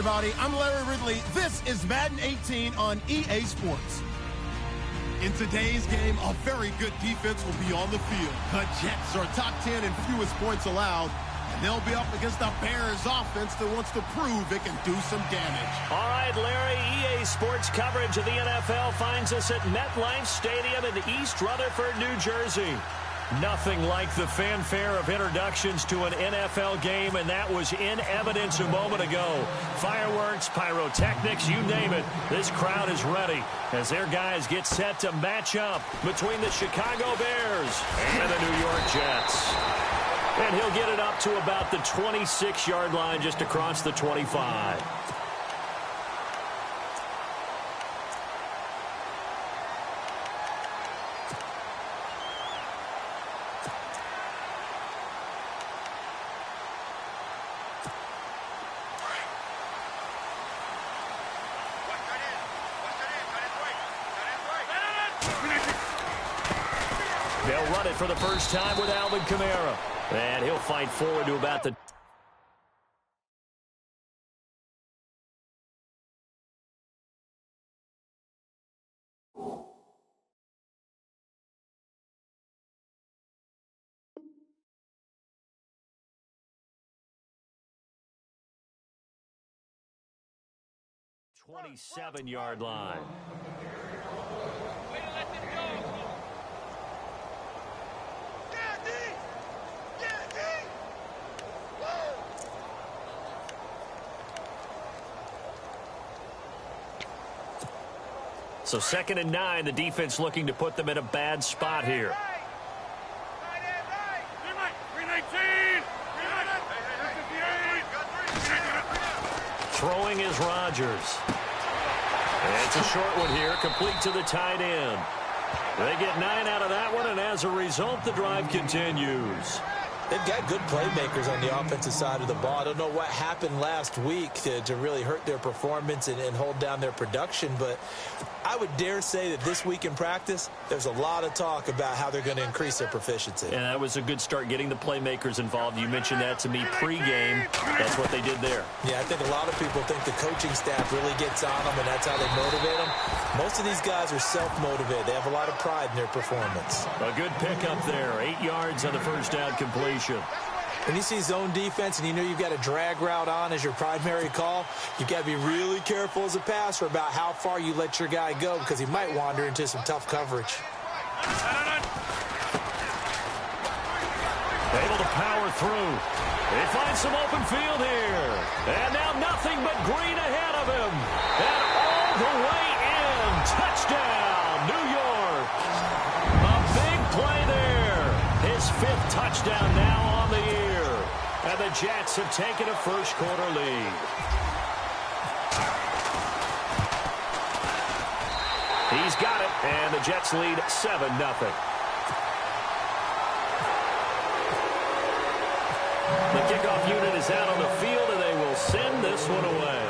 everybody. I'm Larry Ridley. This is Madden 18 on EA Sports. In today's game, a very good defense will be on the field. The Jets are top 10 in fewest points allowed, and they'll be up against the Bears offense that wants to prove it can do some damage. All right, Larry, EA Sports coverage of the NFL finds us at MetLife Stadium in East Rutherford, New Jersey. Nothing like the fanfare of introductions to an NFL game, and that was in evidence a moment ago. Fireworks, pyrotechnics, you name it. This crowd is ready as their guys get set to match up between the Chicago Bears and the New York Jets. And he'll get it up to about the 26-yard line just across the 25. They'll run it for the first time with Alvin Kamara. And he'll fight forward to about the... ...27-yard line. So 2nd and 9, the defense looking to put them in a bad spot here. Throwing is Rodgers. It's a short one here, complete to the tight end. They get 9 out of that one, and as a result, the drive continues. They've got good playmakers on the offensive side of the ball. I don't know what happened last week to really hurt their performance and hold down their production, but I would dare say that this week in practice, there's a lot of talk about how they're going to increase their proficiency. And that was a good start getting the playmakers involved. You mentioned that to me pregame. That's what they did there. Yeah, I think a lot of people think the coaching staff really gets on them, and that's how they motivate them. Most of these guys are self-motivated. They have a lot of pride in their performance. A good pickup there. 8 yards on the first down completion. When you see zone defense and you know you've got a drag route on as your primary call, you've got to be really careful as a passer about how far you let your guy go because he might wander into some tough coverage. Able to power through. They find some open field here. And now nothing but green ahead of him. And all the way in. Touchdown, New York. A big play there. His 5th touchdown now on the year. And the Jets have taken a first-quarter lead. He's got it, and the Jets lead 7-0. The kickoff unit is out on the field, and they will send this one away.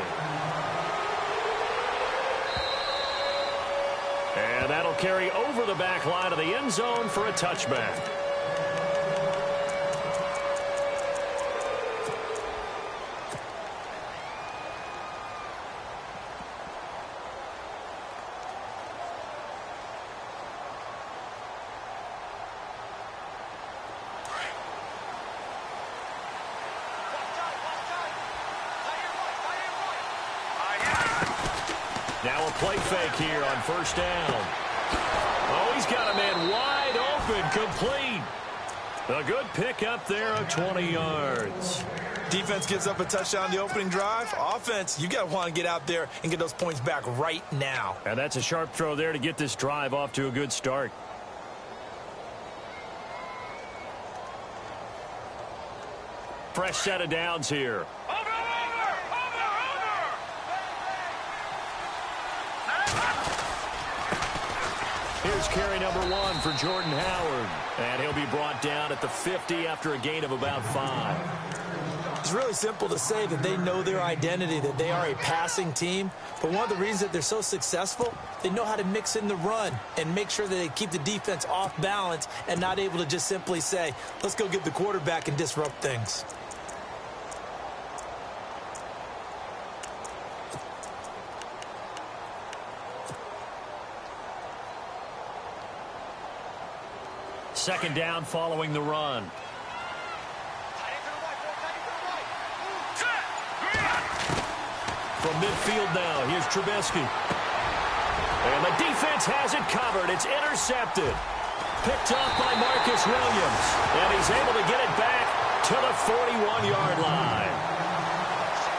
And that'll carry over the back line of the end zone for a touchback. Now a play fake here on first down. Oh, he's got a man wide open, complete. A good pickup there of 20 yards. Defense gives up a touchdown the opening drive. Offense, you got to want to get out there and get those points back right now. And that's a sharp throw there to get this drive off to a good start. Fresh set of downs here. Here's carry number 1 for Jordan Howard. And he'll be brought down at the 50 after a gain of about 5. It's really simple to say that they know their identity, that they are a passing team. But one of the reasons that they're so successful, they know how to mix in the run and make sure that they keep the defense off balance and not able to just simply say, let's go get the quarterback and disrupt things. second down following the run. From midfield now, here's Trubisky. And the defense has it covered. It's intercepted. Picked off by Marcus Williams. And he's able to get it back to the 41-yard line.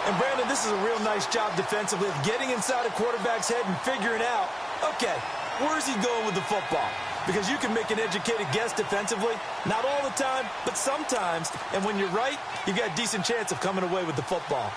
And, Brandon, this is a real nice job defensively of getting inside a quarterback's head and figuring out, okay, where's he going with the football? Because you can make an educated guess defensively. Not all the time, but sometimes. And when you're right, you've got a decent chance of coming away with the football.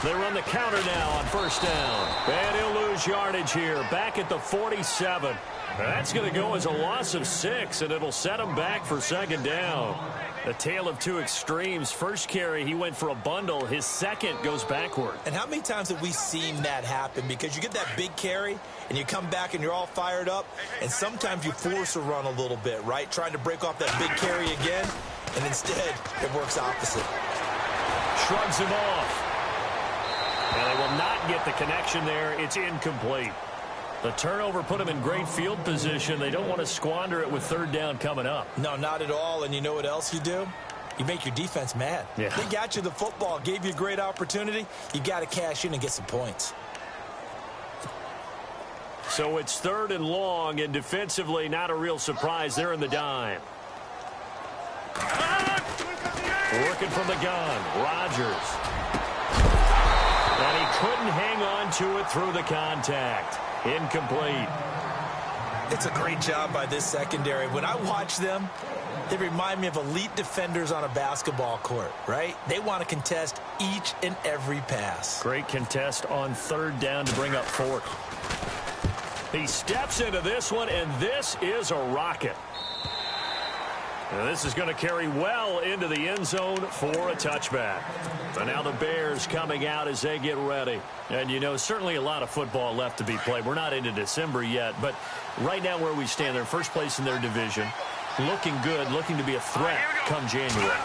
They run the counter now on first down. And he'll lose yardage here, back at the 47. That's going to go as a loss of 6, and it'll set him back for second down. A tale of two extremes. First carry, he went for a bundle. His second goes backward. And how many times have we seen that happen? Because you get that big carry, and you come back and you're all fired up, and sometimes you force a run a little bit, right? Trying to break off that big carry again, and instead it works opposite. Shrugs him off. And they will not get the connection there. It's incomplete. The turnover put them in great field position. They don't want to squander it with third down coming up. No, not at all. And you know what else you do? You make your defense mad. Yeah. They got you the football, gave you a great opportunity. You got to cash in and get some points. So it's third and long, and defensively not a real surprise. They're in the dime. Working from the gun, Rodgers. And he couldn't hang on to it through the contact. Incomplete. It's a great job by this secondary. When I watch them, they remind me of elite defenders on a basketball court, right? They want to contest each and every pass. Great contest on third down to bring up fourth. He steps into this one, and this is a rocket. And this is going to carry well into the end zone for a touchback. And now the Bears coming out as they get ready. And, you know, certainly a lot of football left to be played. We're not into December yet, but right now where we stand, they're first place in their division. Looking good, looking to be a threat come January.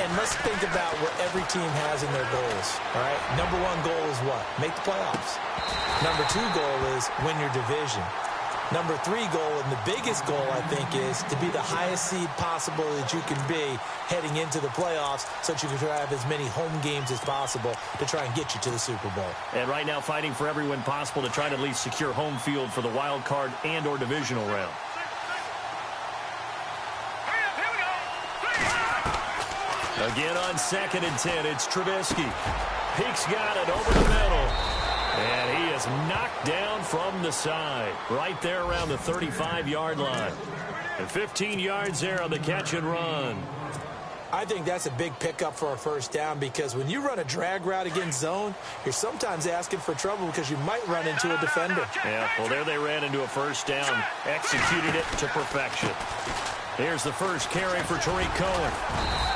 And let's think about what every team has in their goals, all right? Number one goal is what? Make the playoffs. Number two goal is win your division. Number three goal, and the biggest goal, I think, is to be the highest seed possible that you can be heading into the playoffs so that you can have as many home games as possible to try and get you to the Super Bowl. And right now fighting for every win possible to try to at least secure home field for the wild card and or divisional round. Again on 2nd and 10, it's Trubisky. Peek's got it over the middle. And he is knocked down from the side, right there around the 35-yard line. And 15 yards there on the catch and run. I think that's a big pickup for a first down because when you run a drag route against zone, you're sometimes asking for trouble because you might run into a defender. Yeah, well, there they ran into a first down, executed it to perfection. Here's the first carry for Tariq Cohen.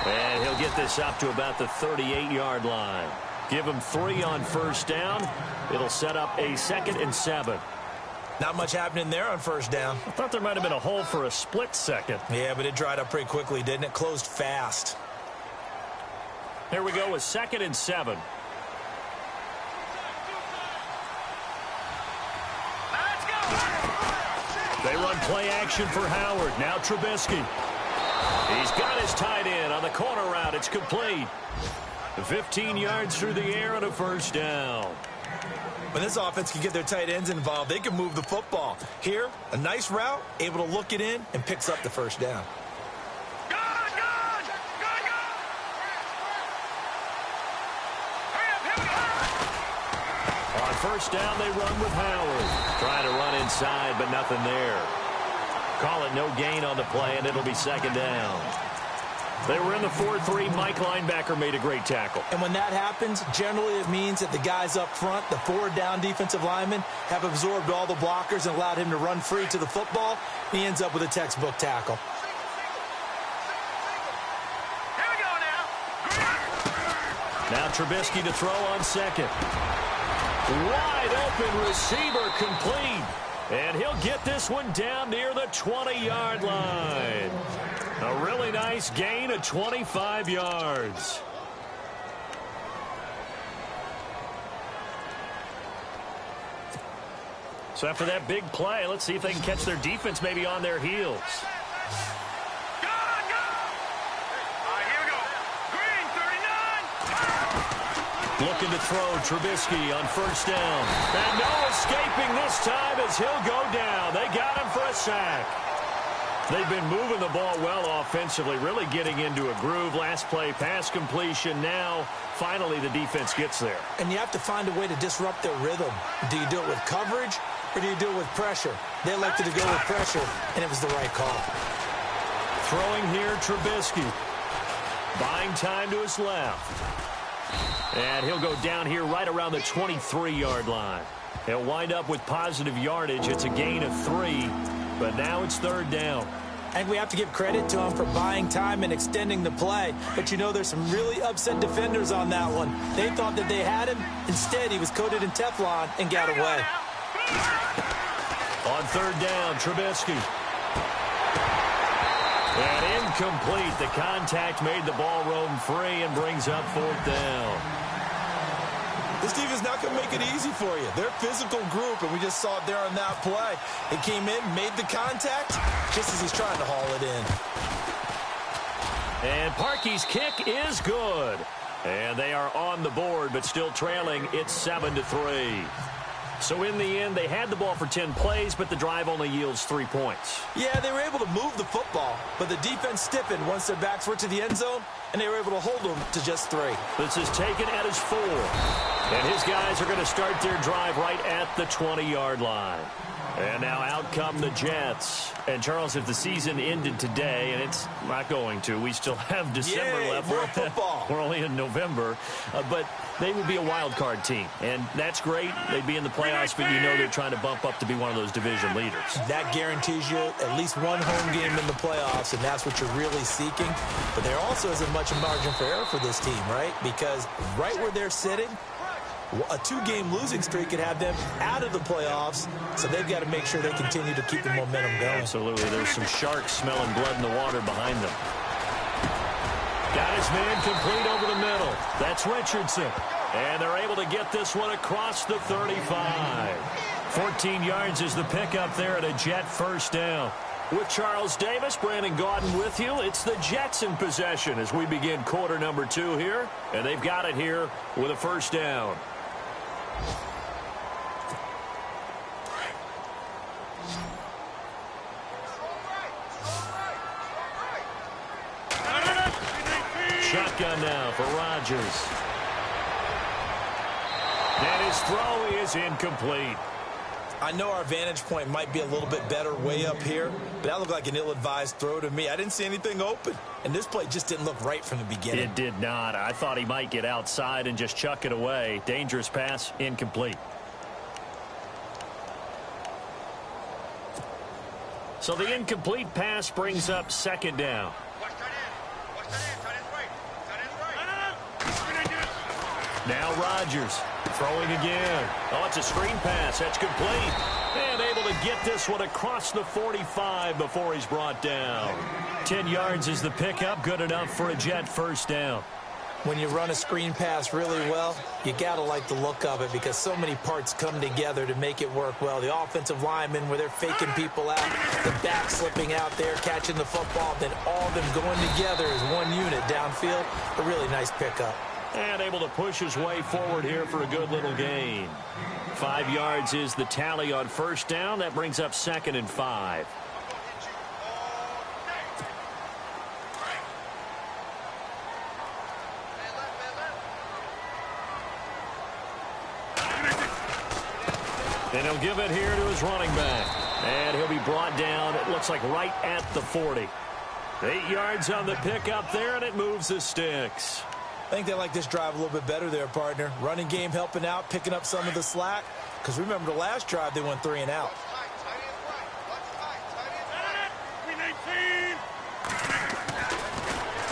And he'll get this up to about the 38-yard line. Give him 3 on first down. It'll set up a 2nd and 7. Not much happening there on first down. I thought there might have been a hole for a split second. Yeah, but it dried up pretty quickly, didn't it? Closed fast. Here we go with 2nd and 7. Let's go. They run play action for Howard. Now Trubisky. He's got his tight end on the corner route. It's complete. 15 yards through the air and a first down. When this offense can get their tight ends involved, they can move the football. Here, a nice route, able to look it in, and picks up the first down. On first down, they run with Howard. Trying to run inside, but nothing there. Call it no gain on the play, and it'll be second down. They were in the 4-3. Mike linebacker made a great tackle. And when that happens, generally it means that the guys up front, the forward down defensive linemen, have absorbed all the blockers and allowed him to run free to the football. He ends up with a textbook tackle. Here we go now. Now Trubisky to throw on second. Wide open receiver complete. And he'll get this one down near the 20-yard line. A really nice gain of 25 yards. So after that big play, let's see if they can catch their defense maybe on their heels. Go! All right, here we go. Green, 39. Looking to throw Trubisky on first down. And no escaping this time as he'll go down. They got him for a sack. They've been moving the ball well offensively, really getting into a groove. Last play, pass completion. Now, finally, the defense gets there. And you have to find a way to disrupt their rhythm. Do you do it with coverage or do you do it with pressure? They elected to go with pressure, and it was the right call. Throwing here, Trubisky. Buying time to his left. And he'll go down here right around the 23-yard line. He'll wind up with positive yardage. It's a gain of 3. But now it's third down. And we have to give credit to him for buying time and extending the play. But you know there's some really upset defenders on that one. They thought that they had him. Instead, he was coated in Teflon and got away. On third down, Trubisky. And incomplete. The contact made the ball roam free and brings up fourth down. This defense not going to make it easy for you. They're a physical group, and we just saw it there on that play. It came in, made the contact, just as he's trying to haul it in. And Parkey's kick is good. And they are on the board, but still trailing. It's 7-3. So in the end, they had the ball for 10 plays, but the drive only yields 3 points. Yeah, they were able to move the football, but the defense stiffened once their backs were to the end zone, and they were able to hold them to just 3. This is taken at his 4. And his guys are going to start their drive right at the 20-yard line. And now out come the Jets. And, Charles, if the season ended today, and it's not going to, we still have December left. More football. We're only in November. But they would be a wild card team. And that's great. They'd be in the playoffs, but you know they're trying to bump up to be one of those division leaders. That guarantees you at least one home game in the playoffs, and that's what you're really seeking. But there also isn't much margin for error for this team, right? Because right where they're sitting, a 2-game losing streak could have them out of the playoffs, so they've got to make sure they continue to keep the momentum going. Absolutely. There's some sharks smelling blood in the water behind them. Got his man complete over the middle. That's Richardson. And they're able to get this one across the 35. 14 yards is the pickup there at a Jet first down. With Charles Davis, Brandon Gaudin with you. It's the Jets in possession as we begin quarter number 2 here. And they've got it here with a first down. Shotgun now for Rodgers. And his throw is incomplete. I know our vantage point might be a little bit better way up here, but that looked like an ill-advised throw to me. I didn't see anything open, and this play just didn't look right from the beginning. It did not. I thought he might get outside and just chuck it away. Dangerous pass, incomplete. So the incomplete pass brings up second down. Now Rodgers throwing again. Oh, it's a screen pass. That's complete. And able to get this one across the 45 before he's brought down. 10 yards is the pickup. Good enough for a Jet first down. When you run a screen pass really well, you got to like the look of it because so many parts come together to make it work well. The offensive linemen where they're faking people out, the back slipping out there, catching the football, then all of them going together as one unit downfield. A really nice pickup. And able to push his way forward here for a good little gain. 5 yards is the tally on first down. That brings up 2nd and 5. And he'll give it here to his running back. And he'll be brought down, it looks like right at the 40. 8 yards on the pickup there, and it moves the sticks. I think they like this drive a little bit better there, partner. Running game helping out, picking up some of the slack. Because remember the last drive, they went 3 and out.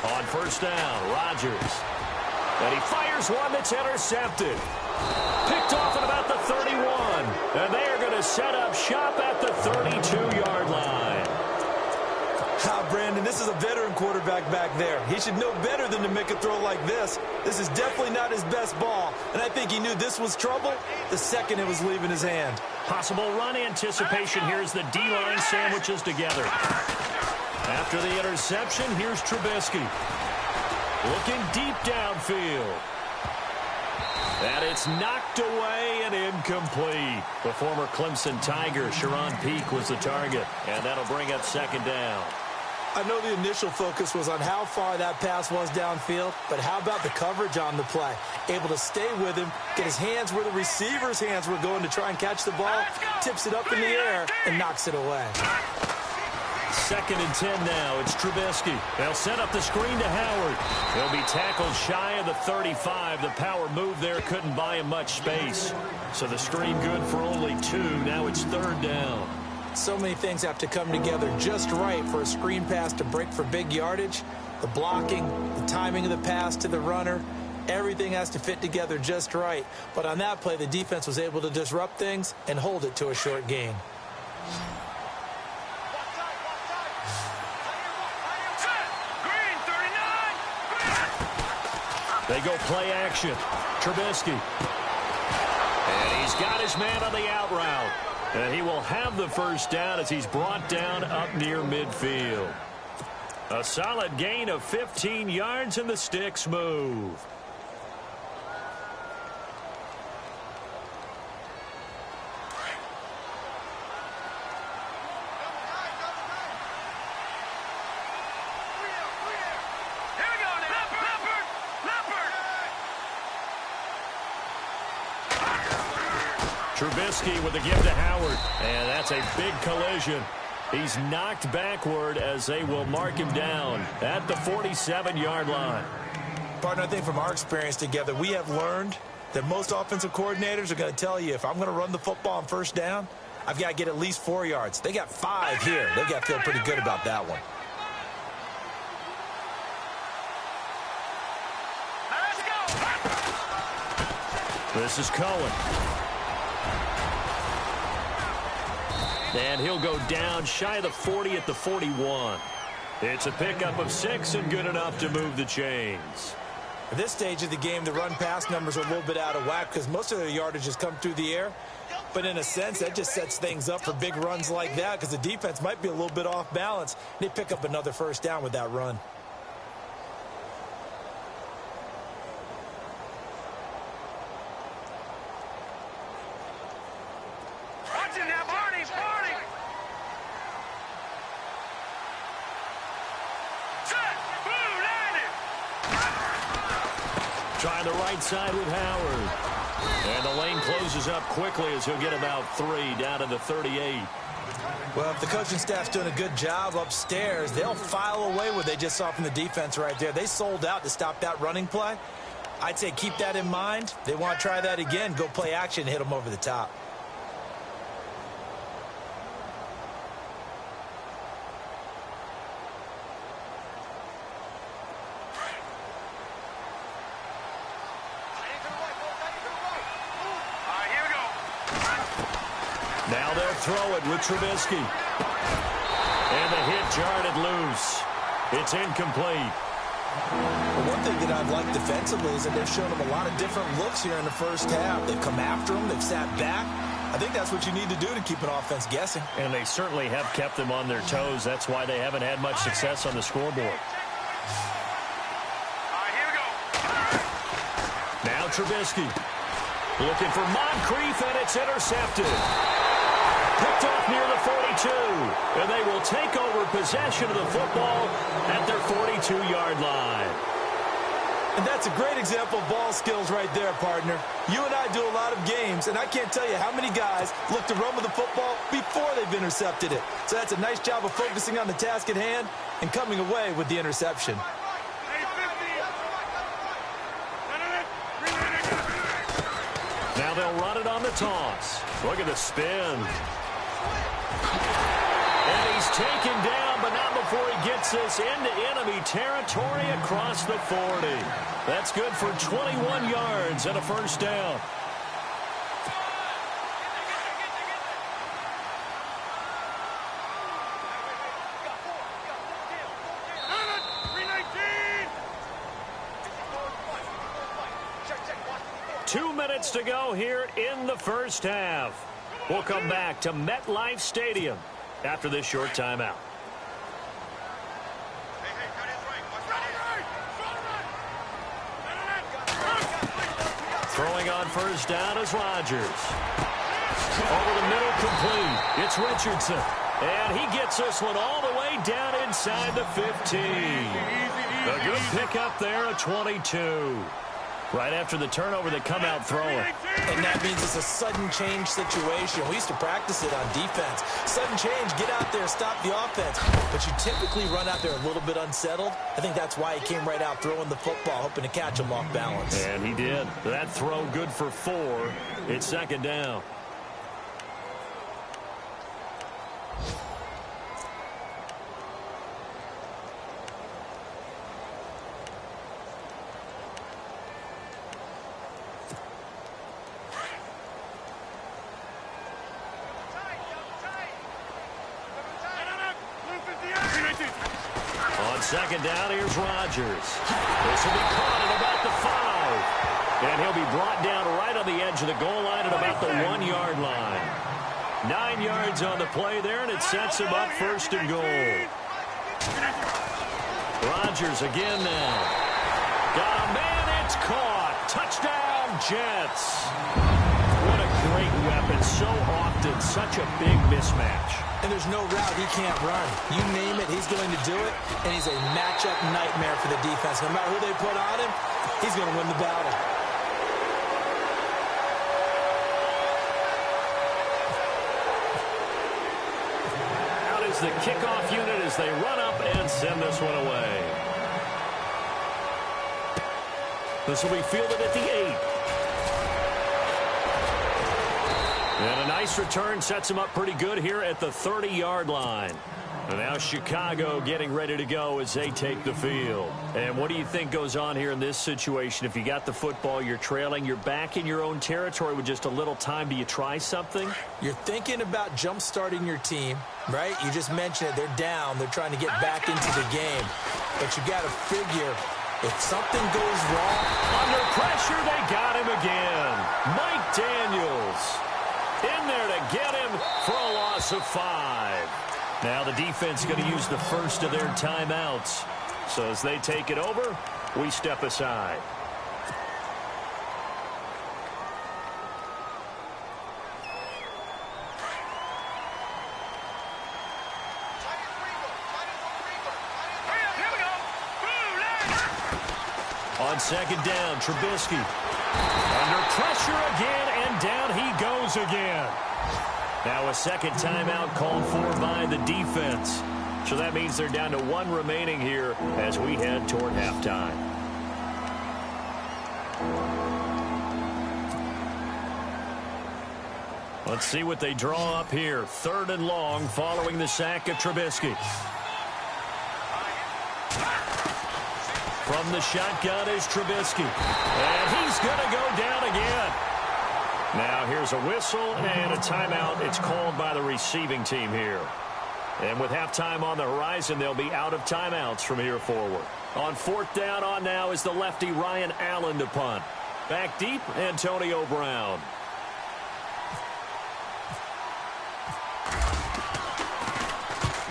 On first down, Rodgers. And he fires one that's intercepted. Picked off at about the 31. And they are going to set up shop at the 32-yard line. Brandon, this is a veteran quarterback back there. He should know better than to make a throw like this. This is definitely not his best ball, and I think he knew this was trouble the second it was leaving his hand. Possible run anticipation. Here's the D-line sandwiches together. After the interception, here's Trubisky. Looking deep downfield. And it's knocked away and incomplete. The former Clemson Tiger, Sharon Peake, was the target. And that'll bring up second down. I know the initial focus was on how far that pass was downfield, but how about the coverage on the play? Able to stay with him, get his hands where the receiver's hands were going to try and catch the ball, tips it up in the air, and knocks it away. 2nd and 10 now. It's Trubisky. They'll set up the screen to Howard. He'll be tackled shy of the 35. The power move there couldn't buy him much space. So the screen good for only 2. Now it's 3rd down. So many things have to come together just right for a screen pass to break for big yardage. The blocking, the timing of the pass to the runner, everything has to fit together just right. But on that play, the defense was able to disrupt things and hold it to a short gain. They go play action. Trubisky. And he's got his man on the out route. And he will have the first down as he's brought down up near midfield. A solid gain of 15 yards and the sticks move. Trubisky with a give to Howard. And that's a big collision. He's knocked backward as they will mark him down at the 47-yard line. Partner, I think from our experience together, we have learned that most offensive coordinators are going to tell you, if I'm going to run the football on first down, I've got to get at least 4 yards. They got 5 here. They got to feel pretty good about that one. This is Cohen. And he'll go down shy of the 40 at the 41. It's a pickup of 6 and good enough to move the chains. At this stage of the game, the run-pass numbers are a little bit out of whack because most of their yardage has come through the air. But in a sense, that just sets things up for big runs like that because the defense might be a little bit off balance. They pick up another first down with that run. Trying the right side with Howard. And the lane closes up quickly as he'll get about 3 down to the 38. Well, if the coaching staff's doing a good job upstairs, they'll file away what they just saw from the defense right there. They sold out to stop that running play. I'd say keep that in mind. They want to try that again. Go play action, hit them over the top. Now they'll throw it with Trubisky. And the hit jarred it loose. It's incomplete. Well, one thing that I've liked defensively is that they've shown them a lot of different looks here in the first half. They've come after them. They've sat back. I think that's what you need to do to keep an offense guessing. And they certainly have kept them on their toes. That's why they haven't had much success on the scoreboard. Now Trubisky. Looking for Moncrief, and it's intercepted. Picked off near the 42. And they will take over possession of the football at their 42-yard line. And that's a great example of ball skills right there, partner. You and I do a lot of games, and I can't tell you how many guys look to run with the football before they've intercepted it. So that's a nice job of focusing on the task at hand and coming away with the interception. Now they'll run it on the toss. Look at the spin. And he's taken down, but not before he gets this into enemy territory across the 40. That's good for 21 yards and a first down. minutes to go here in the first half. We'll come back to MetLife Stadium after this short timeout. Throwing on first down is Rodgers. Over the middle, complete. It's Richardson. And he gets this one all the way down inside the 15. A good pickup there at 22. Right after the turnover, they come out throwing. And that means it's a sudden change situation. We used to practice it on defense. Sudden change, get out there, stop the offense. But you typically run out there a little bit unsettled. I think that's why he came right out throwing the football, hoping to catch him off balance. And he did. That throw good for 4. It's second down. Second down, here's Rodgers. This will be caught at about the 5. And he'll be brought down right on the edge of the goal line at about the 1-yard line. 9 yards on the play there, and it sets him up first and goal. Rodgers again now. Got a man, it's caught. Touchdown, Jets. What a great weapon. So often, such a big mismatch. And there's no route he can't run. You name it, he's going to do it. And he's a matchup nightmare for the defense. No matter who they put on him, he's going to win the battle. Out is the kickoff unit as they run up and send this one away. This will be fielded at the 8. And a nice return sets him up pretty good here at the 30-yard line. And now Chicago getting ready to go as they take the field. And what do you think goes on here in this situation? If you got the football, you're trailing, you're back in your own territory with just a little time. Do you try something? You're thinking about jump-starting your team, right? You just mentioned it. They're down. They're trying to get back into the game. But you got to figure if something goes wrong. Under pressure, they got him again. Mike Daniels in there to get him for a loss of 5. Now the defense going to use the first of their timeouts. So as they take it over, we step aside. On second down, Trubisky. Under pressure again, and down he goes again. Now a second timeout called for by the defense. So that means they're down to 1 remaining here as we head toward halftime. Let's see what they draw up here. 3rd and long following the sack of Trubisky. From the shotgun is Trubisky. And he's going to go down again. Now here's a whistle and a timeout. It's called by the receiving team here. And with halftime on the horizon, they'll be out of timeouts from here forward. On 4th down, on now is the lefty Ryan Allen to punt. Back deep, Antonio Brown.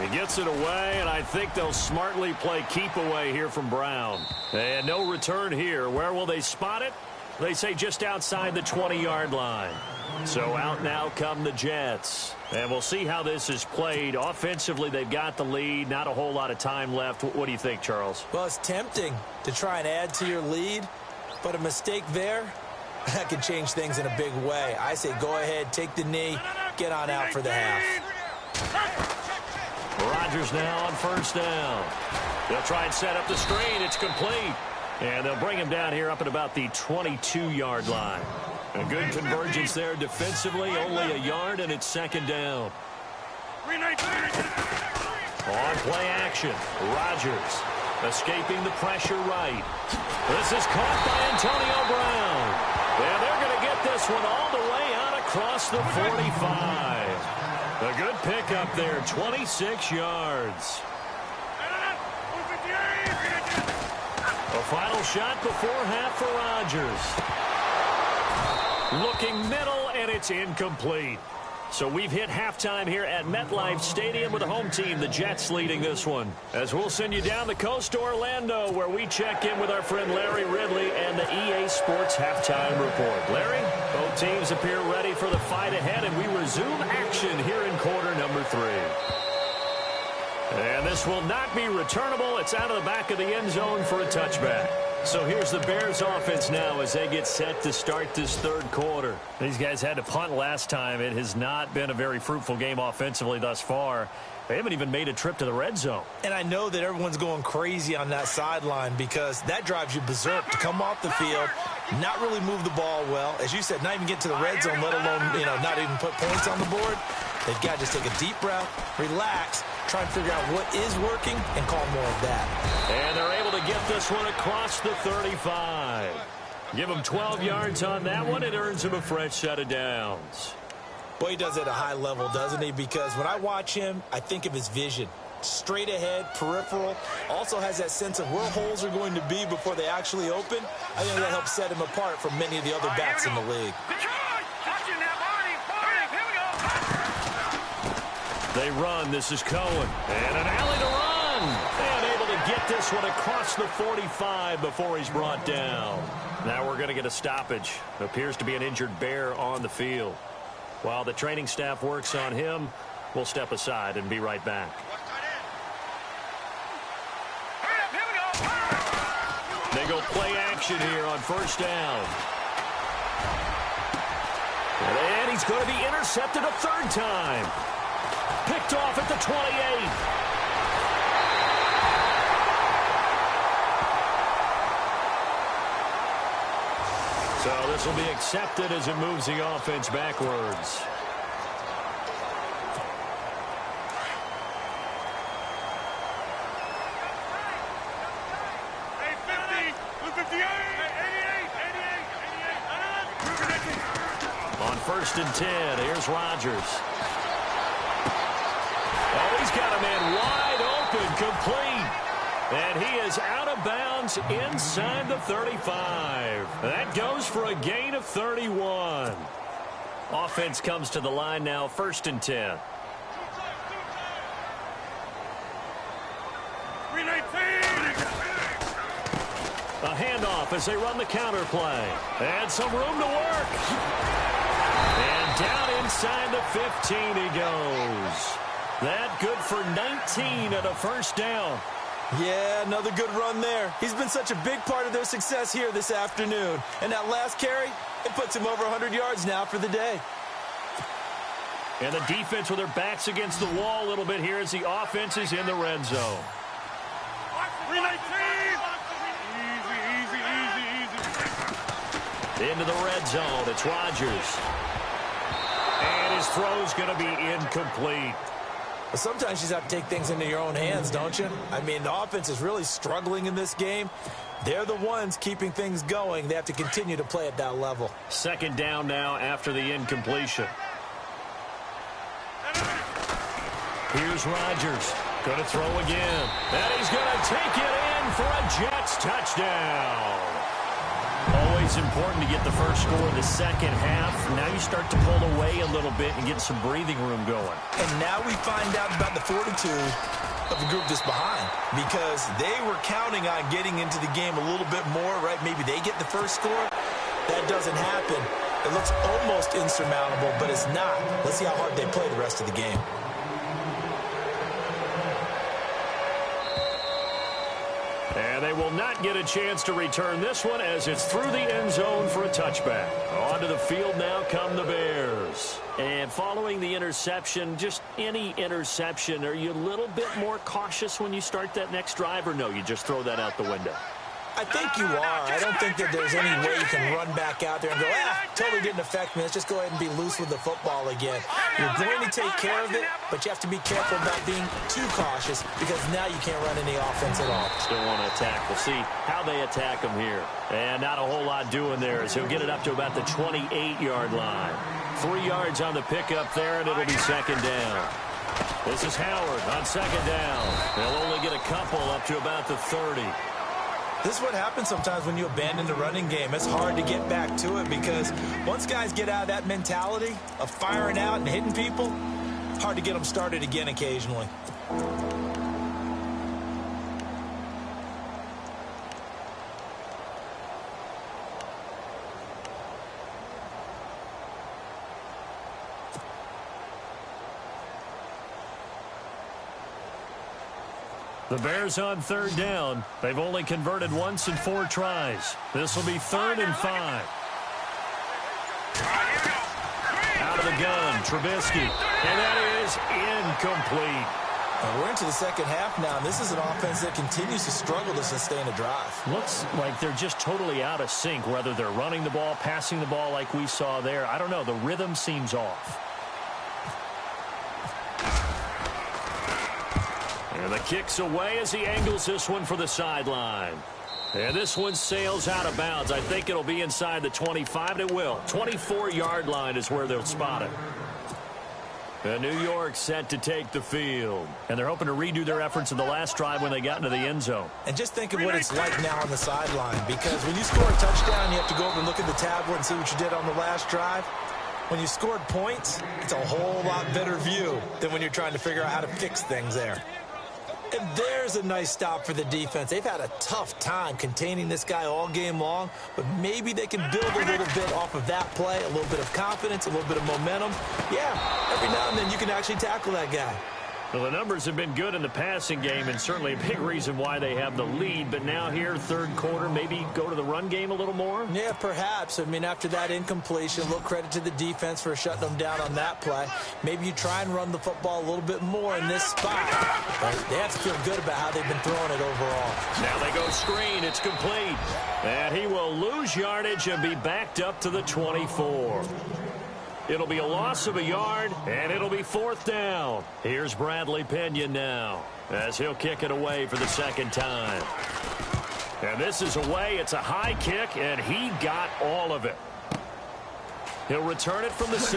He gets it away, and I think they'll smartly play keep away here from Brown. And no return here. Where will they spot it? They say just outside the 20-yard line. So out now come the Jets. And we'll see how this is played. Offensively, they've got the lead. Not a whole lot of time left. What do you think, Charles? Well, it's tempting to try and add to your lead, but a mistake there, that could change things in a big way. I say go ahead, take the knee, get on out for the half. Rodgers now on 1st down. They'll try and set up the screen. It's complete. And they'll bring him down here up at about the 22-yard line. A good convergence there defensively, only a yard, and it's 2nd down. On play action, Rodgers escaping the pressure right. This is caught by Antonio Brown. And they're going to get this one all the way out across the 45. A good pickup there, 26 yards. A final shot before half for Rodgers. Looking middle, and it's incomplete. So we've hit halftime here at MetLife Stadium with the home team, the Jets, leading this one. As we'll send you down the coast to Orlando, where we check in with our friend Larry Ridley and the EA Sports Halftime Report. Larry, both teams appear ready for the fight ahead, and we resume action here in quarter number 3. And this will not be returnable. It's out of the back of the end zone for a touchback. So here's the Bears offense now as they get set to start this third quarter. These guys had to punt last time. It has not been a very fruitful game offensively thus far. They haven't even made a trip to the red zone. And I know that everyone's going crazy on that sideline because that drives you berserk to come off the field, not really move the ball well. As you said, not even get to the red zone, let alone, not even put points on the board. They've got to just take a deep breath, relax, try and figure out what is working, and call more of that. And they're able to get this one across the 35. Give him 12 yards on that one. It earns him a fresh set of downs. Boy, he does it at a high level, doesn't he? Because when I watch him, I think of his vision. Straight ahead, peripheral. Also has that sense of where holes are going to be before they actually open. I think that helps set him apart from many of the other backs in the league. They run. This is Cohen. And an alley to run. And able to get this one across the 45 before he's brought down. Now we're going to get a stoppage. Appears to be an injured Bear on the field. While the training staff works on him, we'll step aside and be right back. They go play action here on first down. And he's going to be intercepted a third time. Picked off at the 28. So this will be accepted as it moves the offense backwards. On first and 10, here's Rodgers. Oh, he's got a man wide open, complete. And he is out of bounds inside the 35. That goes for a gain of 31. Offense comes to the line now, first and 10. A handoff as they run the counter play. And some room to work. And down inside the 15 he goes. That good for 19 at a first down. Yeah, another good run there. He's been such a big part of their success here this afternoon. And that last carry, it puts him over 100 yards now for the day. And the defense with their backs against the wall a little bit here as the offense is in the red zone. Into the red zone, it's Rodgers. And his throw's going to be incomplete. But sometimes you just have to take things into your own hands, don't you? I mean, the offense is really struggling in this game. They're the ones keeping things going. They have to continue to play at that level. Second down now after the incompletion. Here's Rodgers. Going to throw again. And he's going to take it in for a Jets touchdown. Always important to get the first score in the second half. Now you start to pull away a little bit and get some breathing room going. And now we find out about the fortitude of the group that's behind, because they were counting on getting into the game a little bit more, right? Maybe they get the first score. That doesn't happen. It looks almost insurmountable, but it's not. Let's see how hard they play the rest of the game. And they will not get a chance to return this one as it's through the end zone for a touchback. Onto the field now come the Bears. And following the interception, just any interception, are you a little bit more cautious when you start that next drive, or no, you just throw that out the window? I think you are. I don't think that there's any way you can run back out there and go, totally didn't affect me. Let's just go ahead and be loose with the football again. You're going to take care of it, but you have to be careful about being too cautious, because now you can't run any offense at all. Still want to attack. We'll see how they attack him here. And not a whole lot doing there, as he'll get it up to about the 28-yard line. 3 yards on the pickup there, and it'll be second down. This is Howard on second down. They'll only get a couple up to about the 30. This is what happens sometimes when you abandon the running game. It's hard to get back to it because once guys get out of that mentality of firing out and hitting people, hard to get them started again occasionally. The Bears on third down. They've only converted once in 4 tries. This will be 3rd and 5. Out of the gun, Trubisky. And that is incomplete. And we're into the second half now, and this is an offense that continues to struggle to sustain a drive. Looks like they're just totally out of sync, whether they're running the ball, passing the ball like we saw there. I don't know. The rhythm seems off. And the kick's away as he angles this one for the sideline. And this one sails out of bounds. I think it'll be inside the 25. It will. 24-yard line is where they'll spot it. And New York set to take the field. And they're hoping to redo their efforts in the last drive when they got into the end zone. And just think of what it's like now on the sideline. Because when you score a touchdown, you have to go over and look at the tablet and see what you did on the last drive. When you scored points, it's a whole lot better view than when you're trying to figure out how to fix things there. And there's a nice stop for the defense. They've had a tough time containing this guy all game long, but maybe they can build a little bit off of that play, a little bit of confidence, a little bit of momentum. Yeah, every now and then you can actually tackle that guy. Well, the numbers have been good in the passing game, and certainly a big reason why they have the lead. But now here, third quarter, maybe go to the run game a little more? Yeah, perhaps. I mean, after that incompletion, a little credit to the defense for shutting them down on that play. Maybe you try and run the football a little bit more in this spot. But they have to feel good about how they've been throwing it overall. Now they go screen. It's complete. And he will lose yardage and be backed up to the 24. It'll be a loss of a yard, and it'll be 4th down. Here's Bradley Pena now as he'll kick it away for the second time. And this is away. It's a high kick, and he got all of it. He'll return it from the 6.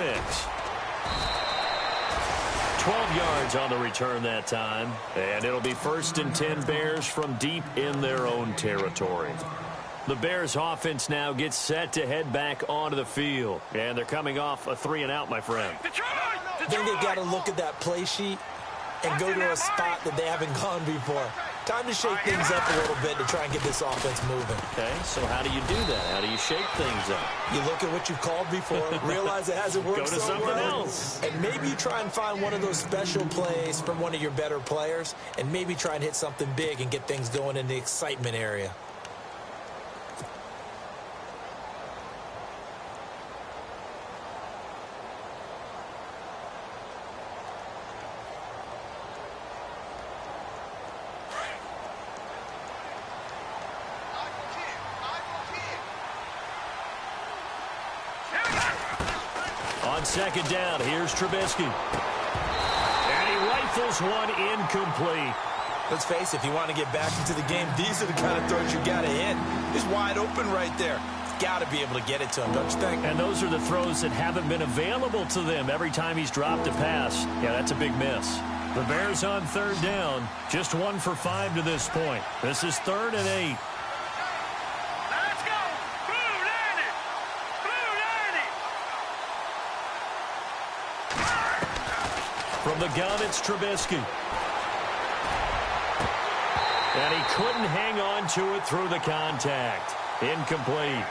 12 yards on the return that time, and it'll be 1st and 10 Bears from deep in their own territory. The Bears offense now gets set to head back onto the field. And they're coming off a 3-and-out, my friend. Then they've got to look at that play sheet and go to a spot that they haven't gone before. Time to shake things up a little bit to try and get this offense moving. Okay, so how do you do that? How do you shake things up? You look at what you've called before, realize it hasn't worked so well. Go to something else. And maybe you try and find one of those special plays from one of your better players, and maybe try and hit something big and get things going in the excitement area. On second down, here's Trubisky. And he rifles one incomplete. Let's face it, if you want to get back into the game, these are the kind of throws you got to hit. He's wide open right there. Got to be able to get it to him, don't you think? And those are the throws that haven't been available to them every time he's dropped a pass. Yeah, that's a big miss. The Bears on third down, just 1 for 5 to this point. This is 3rd and 8. Let's go! Blue 90! Blue 90! From the gun, it's Trubisky. And he couldn't hang on to it through the contact. Incomplete.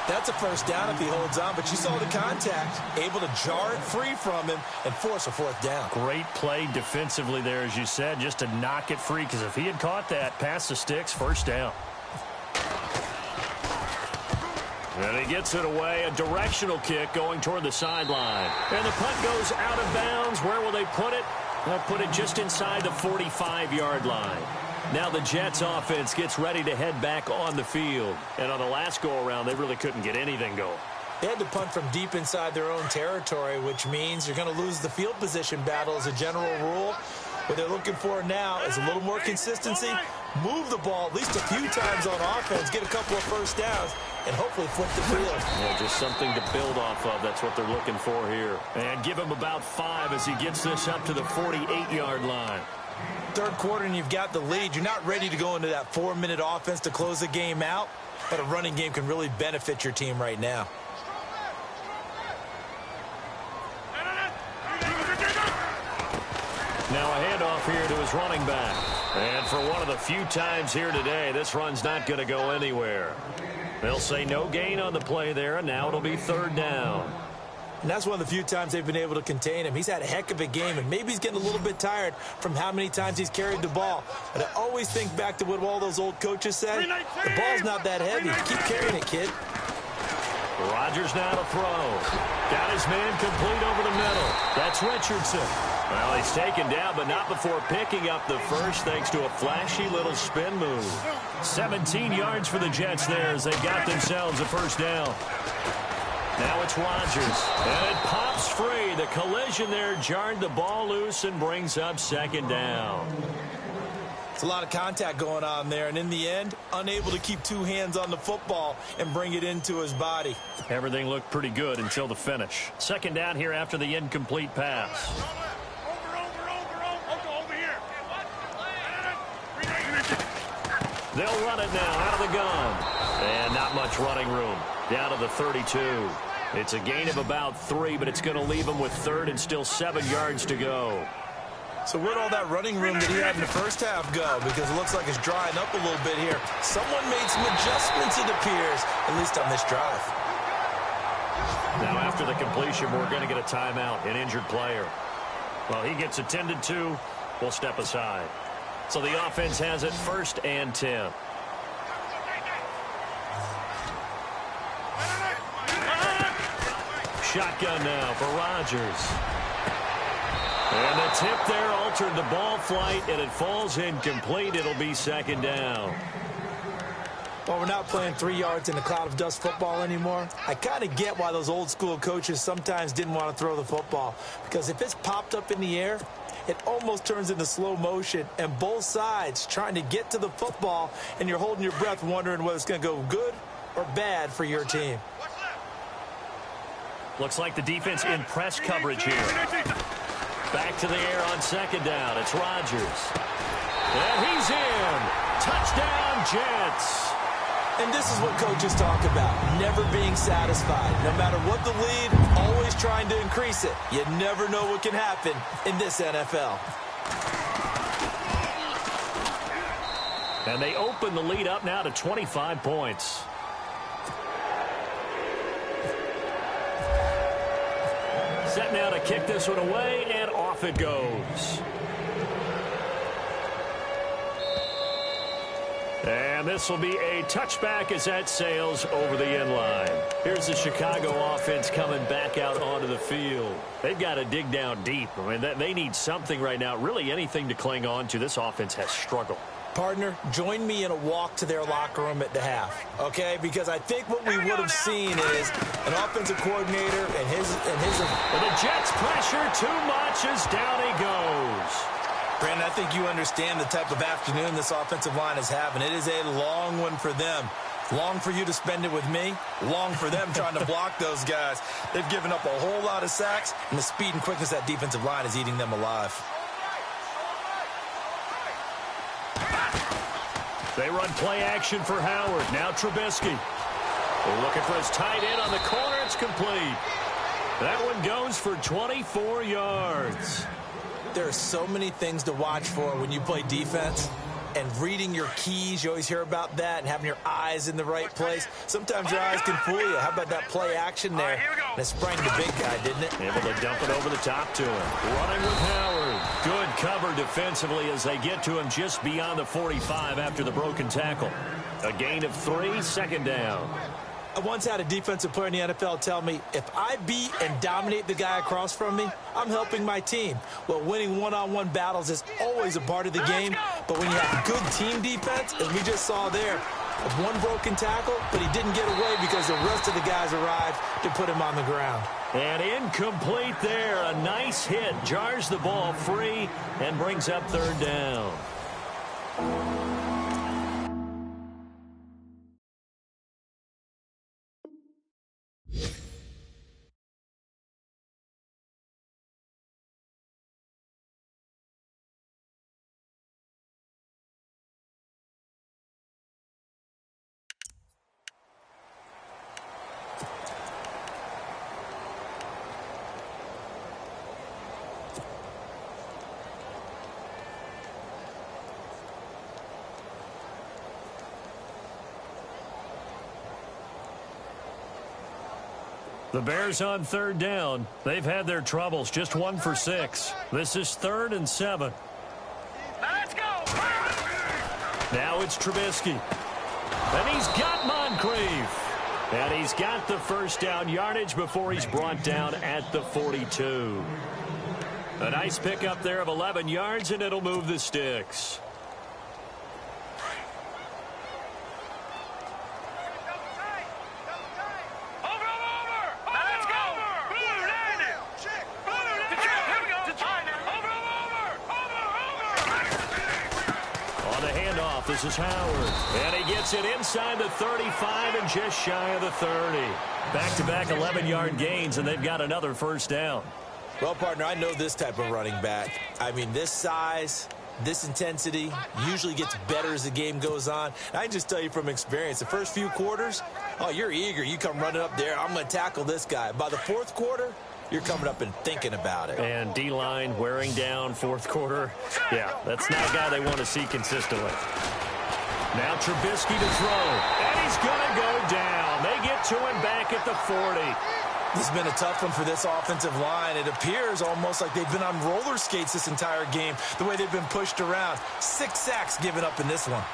That's a first down if he holds on, but you saw the contact. Able to jar it free from him and force a 4th down. Great play defensively there, as you said, just to knock it free, because if he had caught that, past the sticks, 1st down. And he gets it away, a directional kick going toward the sideline. And the punt goes out of bounds. Where will they put it? They'll put it just inside the 45-yard line. Now the Jets offense gets ready to head back on the field. And on the last go-around, they really couldn't get anything going. They had to punt from deep inside their own territory, which means you're going to lose the field position battle as a general rule. What they're looking for now is a little more consistency, move the ball at least a few times on offense, get a couple of first downs, and hopefully flip the field. Yeah, just something to build off of. That's what they're looking for here. And give him about 5 as he gets this up to the 48-yard line. Third quarter and you've got the lead. You're not ready to go into that 4-minute offense to close the game out, but a running game can really benefit your team right now. Now a handoff here to his running back. And for one of the few times here today, this run's not going to go anywhere. They'll say no gain on the play there, and now it'll be third down. And that's one of the few times they've been able to contain him. He's had a heck of a game, and maybe he's getting a little bit tired from how many times he's carried the ball. But I always think back to what all those old coaches said. The ball's not that heavy. Keep carrying it, kid. Rodgers now to throw. Got his man complete over the middle. That's Richardson. Well, he's taken down, but not before picking up the first thanks to a flashy little spin move. 17 yards for the Jets there as they got themselves a first down. Now it's Rodgers, and it pops free. The collision there jarred the ball loose and brings up second down. It's a lot of contact going on there, and in the end, unable to keep two hands on the football and bring it into his body. Everything looked pretty good until the finish. Second down here after the incomplete pass. They'll run it now out of the gun. And not much running room. Down to the 32. It's a gain of about 3, but it's going to leave him with third and still 7 yards to go. So where'd all that running room that he had in the first half go? Because it looks like it's drying up a little bit here. Someone made some adjustments, it appears, at least on this drive. Now after the completion, we're going to get a timeout, an injured player. Well, he gets attended to. We'll step aside. So the offense has it 1st and 10. Shotgun now for Rodgers. And the tip there altered the ball flight, and it falls incomplete. It'll be second down. Well, we're not playing 3 yards in a cloud of dust football anymore. I kind of get why those old school coaches sometimes didn't want to throw the football. Because if it's popped up in the air, it almost turns into slow motion, and both sides trying to get to the football, and you're holding your breath wondering whether it's going to go good or bad for your team. Looks like the defense in press coverage here. Back to the air on second down. It's Rodgers. And he's in. Touchdown, Jets. And this is what coaches talk about, never being satisfied. No matter what the lead, always trying to increase it. You never know what can happen in this NFL. And they open the lead up now to 25 points. Set now to kick this one away, and off it goes. And this will be a touchback as that sails over the end line. Here's the Chicago offense coming back out onto the field. They've got to dig down deep. I mean, they need something right now, really anything to cling on to. This offense has struggled. Partner, join me in a walk to their locker room at the half, okay? Because I think what we would have seen is an offensive coordinator and his. Well, the Jets pressure too much as down he goes. Brandon, I think you understand the type of afternoon this offensive line is having. It is a long one for them. Long for you to spend it with me. Long for them trying to block those guys. They've given up a whole lot of sacks, and the speed and quickness of that defensive line is eating them alive. They run play action for Howard. Now Trubisky. They're looking for his tight end on the corner. It's complete. That one goes for 24 yards. There are so many things to watch for when you play defense. And reading your keys, you always hear about that, and having your eyes in the right place. Sometimes your eyes can fool you. How about that play action there? And it sprang the big guy, didn't it? Able to dump it over the top to him. Running with Howard. Good cover defensively as they get to him just beyond the 45 after the broken tackle. A gain of 3, second down. I once had a defensive player in the NFL tell me, if I beat and dominate the guy across from me, I'm helping my team. Well, winning one-on-one battles is always a part of the game, but when you have good team defense, as we just saw there, one broken tackle, but he didn't get away because the rest of the guys arrived to put him on the ground. And incomplete there. A nice hit. Jars the ball free and brings up third down. The Bears on third down. They've had their troubles, just 1 for 6. This is 3rd and 7. Let's go. Now it's Trubisky. And he's got Moncrief. And he's got the first down yardage before he's brought down at the 42. A nice pickup there of 11 yards, and it'll move the sticks. This is Howard, and he gets it inside the 35 and just shy of the 30. Back-to-back 11-yard gains, and they've got another first down. Well, partner, I know this type of running back. I mean, this size, this intensity usually gets better as the game goes on. I can just tell you from experience, the first few quarters, oh, you're eager. You come running up there, I'm going to tackle this guy. By the fourth quarter, you're coming up and thinking about it. And D-line wearing down fourth quarter. Yeah, that's not a guy they want to see consistently. Now Trubisky to throw, and he's going to go down. They get to him back at the 40. This has been a tough one for this offensive line. It appears almost like they've been on roller skates this entire game, the way they've been pushed around. 6 sacks given up in this one.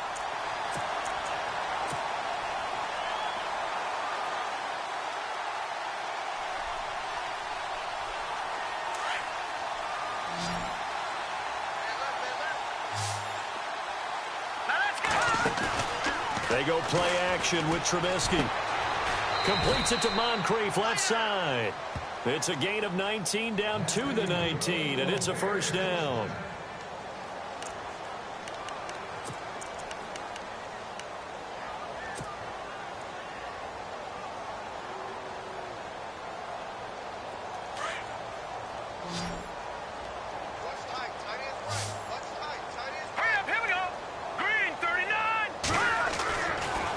They go play action with Trubisky. Completes it to Moncrief, left side. It's a gain of 19 down to the 19, and it's a first down.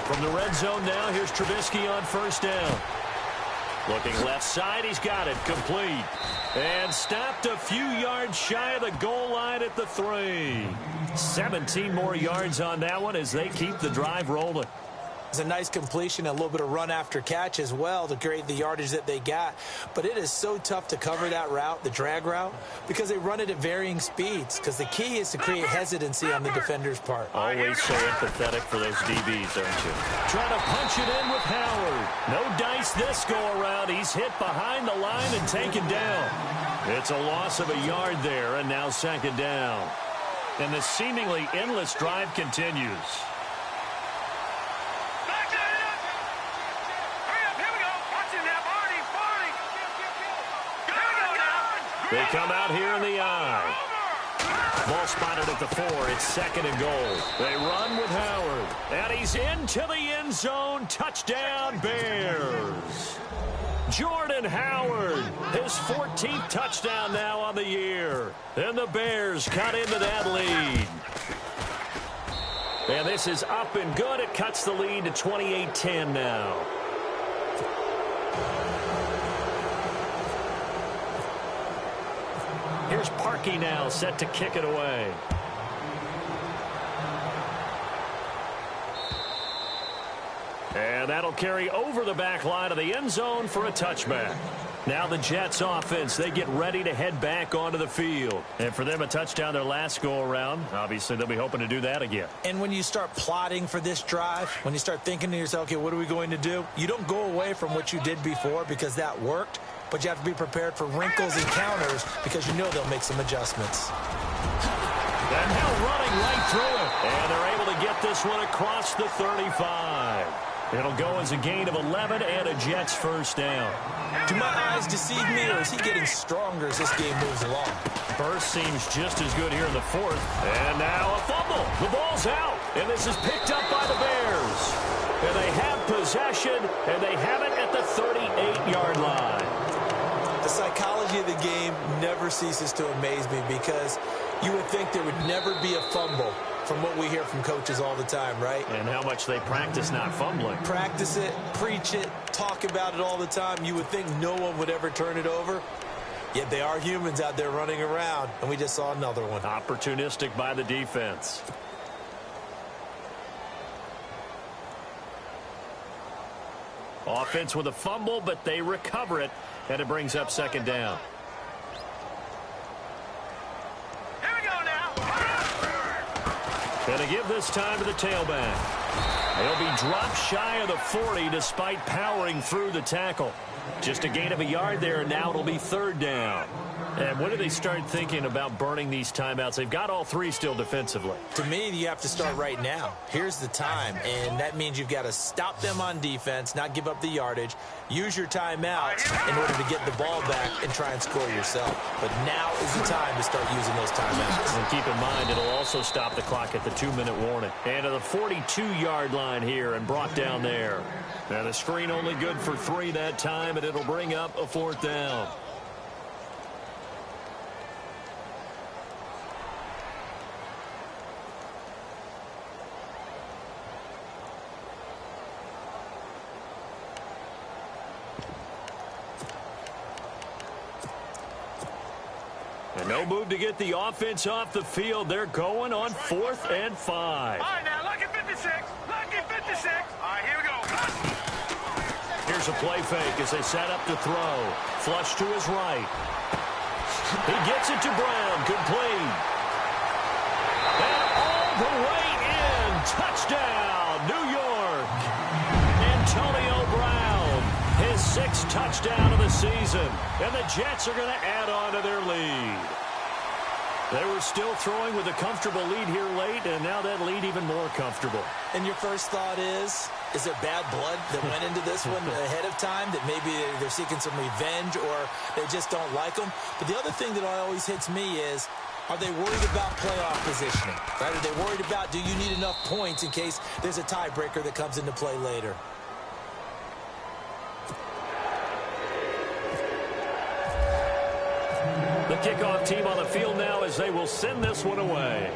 From the red zone now, here's Trubisky on first down. Looking left side, he's got it, complete. And stopped a few yards shy of the goal line at the 3. 17 more yards on that one as they keep the drive rolling. It's a nice completion, a little bit of run after catch as well to create the yardage that they got. But it is so tough to cover that route, the drag route, because they run it at varying speeds. Because the key is to create hesitancy on the defender's part. Always so empathetic for those DBs, aren't you? Trying to punch it in with Howard. No dice this go-around. He's hit behind the line and taken down. It's a loss of a yard there, and now second down. And the seemingly endless drive continues. They come out here in the eye. Ball spotted at the 4. It's 2nd and goal. They run with Howard. And he's into the end zone. Touchdown, Bears. Jordan Howard, his 14th touchdown now on the year. And the Bears cut into that lead. And this is up and good. It cuts the lead to 28-10 now. Here's Parkey now, set to kick it away. And that'll carry over the back line of the end zone for a touchback. Now the Jets offense, they get ready to head back onto the field. And for them, a touchdown their last go-around. Obviously, they'll be hoping to do that again. And when you start plotting for this drive, when you start thinking to yourself, okay, what are we going to do? You don't go away from what you did before because that worked. But you have to be prepared for wrinkles and counters because you know they'll make some adjustments. And now running right through it. And they're able to get this one across the 35. It'll go as a gain of 11 and a Jets first down. Do my eyes deceive me, or is he getting stronger as this game moves along? Burst seems just as good here in the 4th. And now a fumble. The ball's out. And this is picked up by the Bears. And they have possession, and they have it at the 38-yard line. The psychology of the game never ceases to amaze me because you would think there would never be a fumble from what we hear from coaches all the time, right? And how much they practice not fumbling. Practice it, preach it, talk about it all the time. You would think no one would ever turn it over. Yet they are humans out there running around, and we just saw another one. Opportunistic by the defense. Offense with a fumble, but they recover it, and it brings up second down. Here we go now. Gonna give this time to the tailback. He'll be dropped shy of the 40 despite powering through the tackle. Just a gain of a yard there, and now it'll be third down. And when do they start thinking about burning these timeouts? They've got all three still defensively. To me, you have to start right now. Here's the time, and that means you've got to stop them on defense, not give up the yardage, use your timeouts in order to get the ball back and try and score yourself. But now is the time to start using those timeouts. And keep in mind, it'll also stop the clock at the 2-minute warning. And to the 42-yard line here and brought down there. Now the screen only good for 3 that time, and it'll bring up a fourth down. And no move to get the offense off the field. They're going on 4th and 5. All right, now, lucky 56. Lucky 56. All right, here we go. Here's a play fake as they set up to throw. Flush to his right. He gets it to Brown. Complete. And all the way in. Touchdown, New York. Antonio Brown. His 6th touchdown of the season. And the Jets are going to add on to their lead. They were still throwing with a comfortable lead here late, and now that lead even more comfortable. And your first thought is there bad blood that went into this one ahead of time, that maybe they're seeking some revenge or they just don't like them? But the other thing that always hits me is, are they worried about playoff positioning? Right? Are they worried about, do you need enough points in case there's a tiebreaker that comes into play later? The kickoff team on the field now as they will send this one away.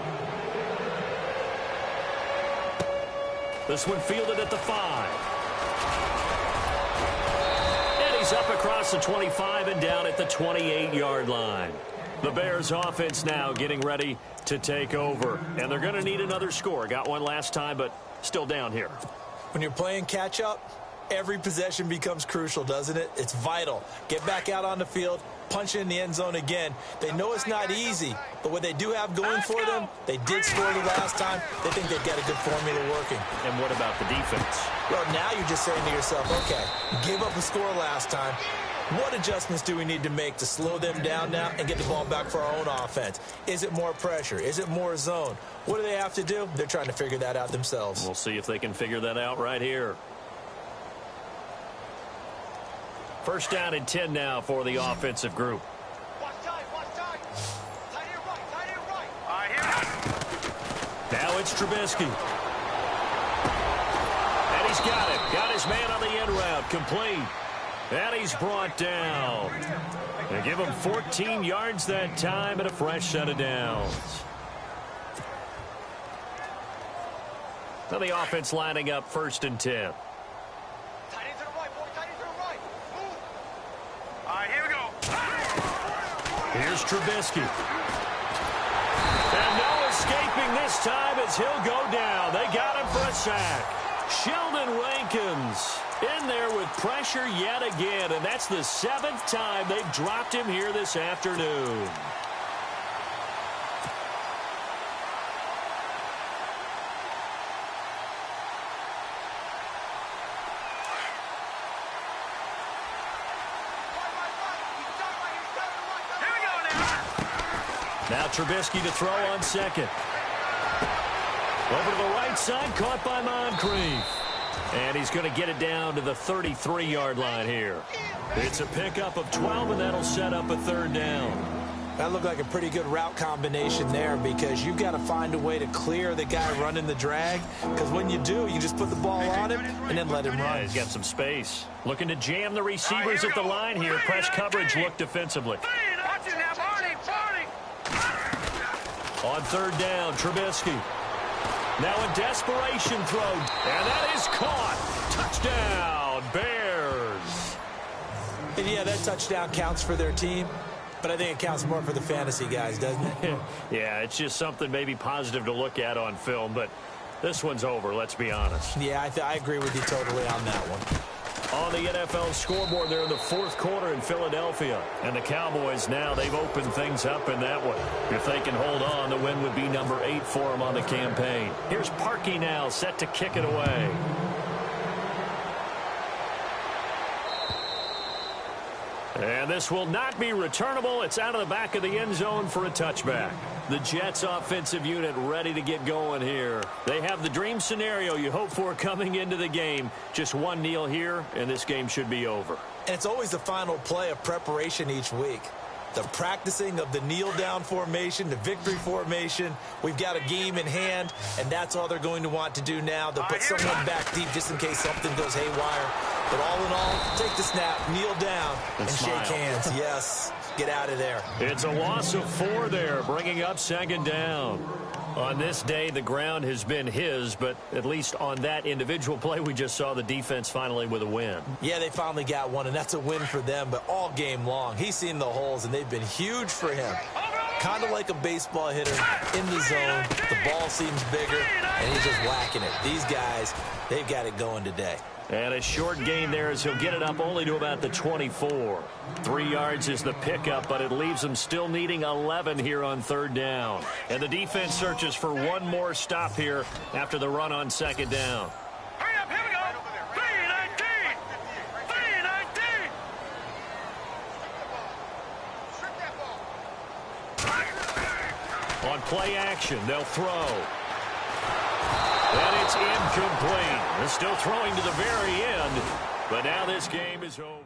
This one fielded at the 5. And he's up across the 25 and down at the 28-yard line. The Bears offense now getting ready to take over. And they're going to need another score. Got one last time, but still down here. When you're playing catch-up, every possession becomes crucial, doesn't it? It's vital. Get back out on the field, punch it in the end zone again. They know it's not easy, but what they do have going for them, they did score the last time. They think they've got a good formula working. And what about the defense? Well, now you're just saying to yourself, okay, give up a score last time. What adjustments do we need to make to slow them down now and get the ball back for our own offense? Is it more pressure? Is it more zone? What do they have to do? They're trying to figure that out themselves. We'll see if they can figure that out right here. First down and 10 now for the offensive group. Watch time, watch time. Tight end right, tight end right. All right, here we go. Now it's Trubisky. And he's got it. Got his man on the end route. Complete. And he's brought down. They give him 14 yards that time and a fresh set of downs. So the offense lining up 1st and 10. Tight end to the right, boy. Tight end to the right. Move. All right, here we go. Here's Trubisky. And no escaping this time as he'll go down. They got him for a sack. Sheldon Rankins in there with pressure yet again, and that's the 7th time they've dropped him here this afternoon. Here we go now. Now Trubisky to throw on 2nd. Over to the right side, caught by Moncrief. And he's going to get it down to the 33-yard line here. It's a pickup of 12, and that'll set up a 3rd down. That looked like a pretty good route combination there, because you've got to find a way to clear the guy running the drag, because when you do, you just put the ball on him and then let him run. Yeah, he's got some space. Looking to jam the receivers at the line here. Press coverage look defensively. Watch it now, Barney, Barney. On 3rd down, Trubisky. Now in desperation throw, and that is caught. Touchdown, Bears. And yeah, that touchdown counts for their team, but I think it counts more for the fantasy guys, doesn't it? Yeah, it's just something maybe positive to look at on film, but this one's over, let's be honest. Yeah, I agree with you totally on that one. on the NFL scoreboard there in the fourth quarter in Philadelphia. And the Cowboys now, they've opened things up in that one. If they can hold on, the win would be number 8 for them on the campaign. Here's Parkey now, set to kick it away. And this will not be returnable. It's out of the back of the end zone for a touchback. The Jets offensive unit ready to get going here. They have the dream scenario you hope for coming into the game. Just one kneel here, and this game should be over. And it's always the final play of preparation each week. The practicing of the kneel-down formation, the victory formation. We've got a game in hand, and that's all they're going to want to do now. They'll put someone back deep just in case something goes haywire. But all in all, take the snap, kneel down, and shake hands. Yes, get out of there. It's a loss of 4 there, bringing up second down. On this day, the ground has been his, but at least on that individual play, we just saw the defense finally with a win. Yeah, they finally got one, and that's a win for them, but all game long, he's seen the holes, and they've been huge for him. Kind of like a baseball hitter in the zone. The ball seems bigger, and he's just whacking it. These guys, they've got it going today. And a short gain there as he'll get it up only to about the 24. 3 yards is the pickup, but it leaves them still needing 11 here on third down. And the defense searches for one more stop here after the run on second down. Hurry up, here we go. 319. 319. On play action, they'll throw. And it's incomplete. They're still throwing to the very end, but now this game is over.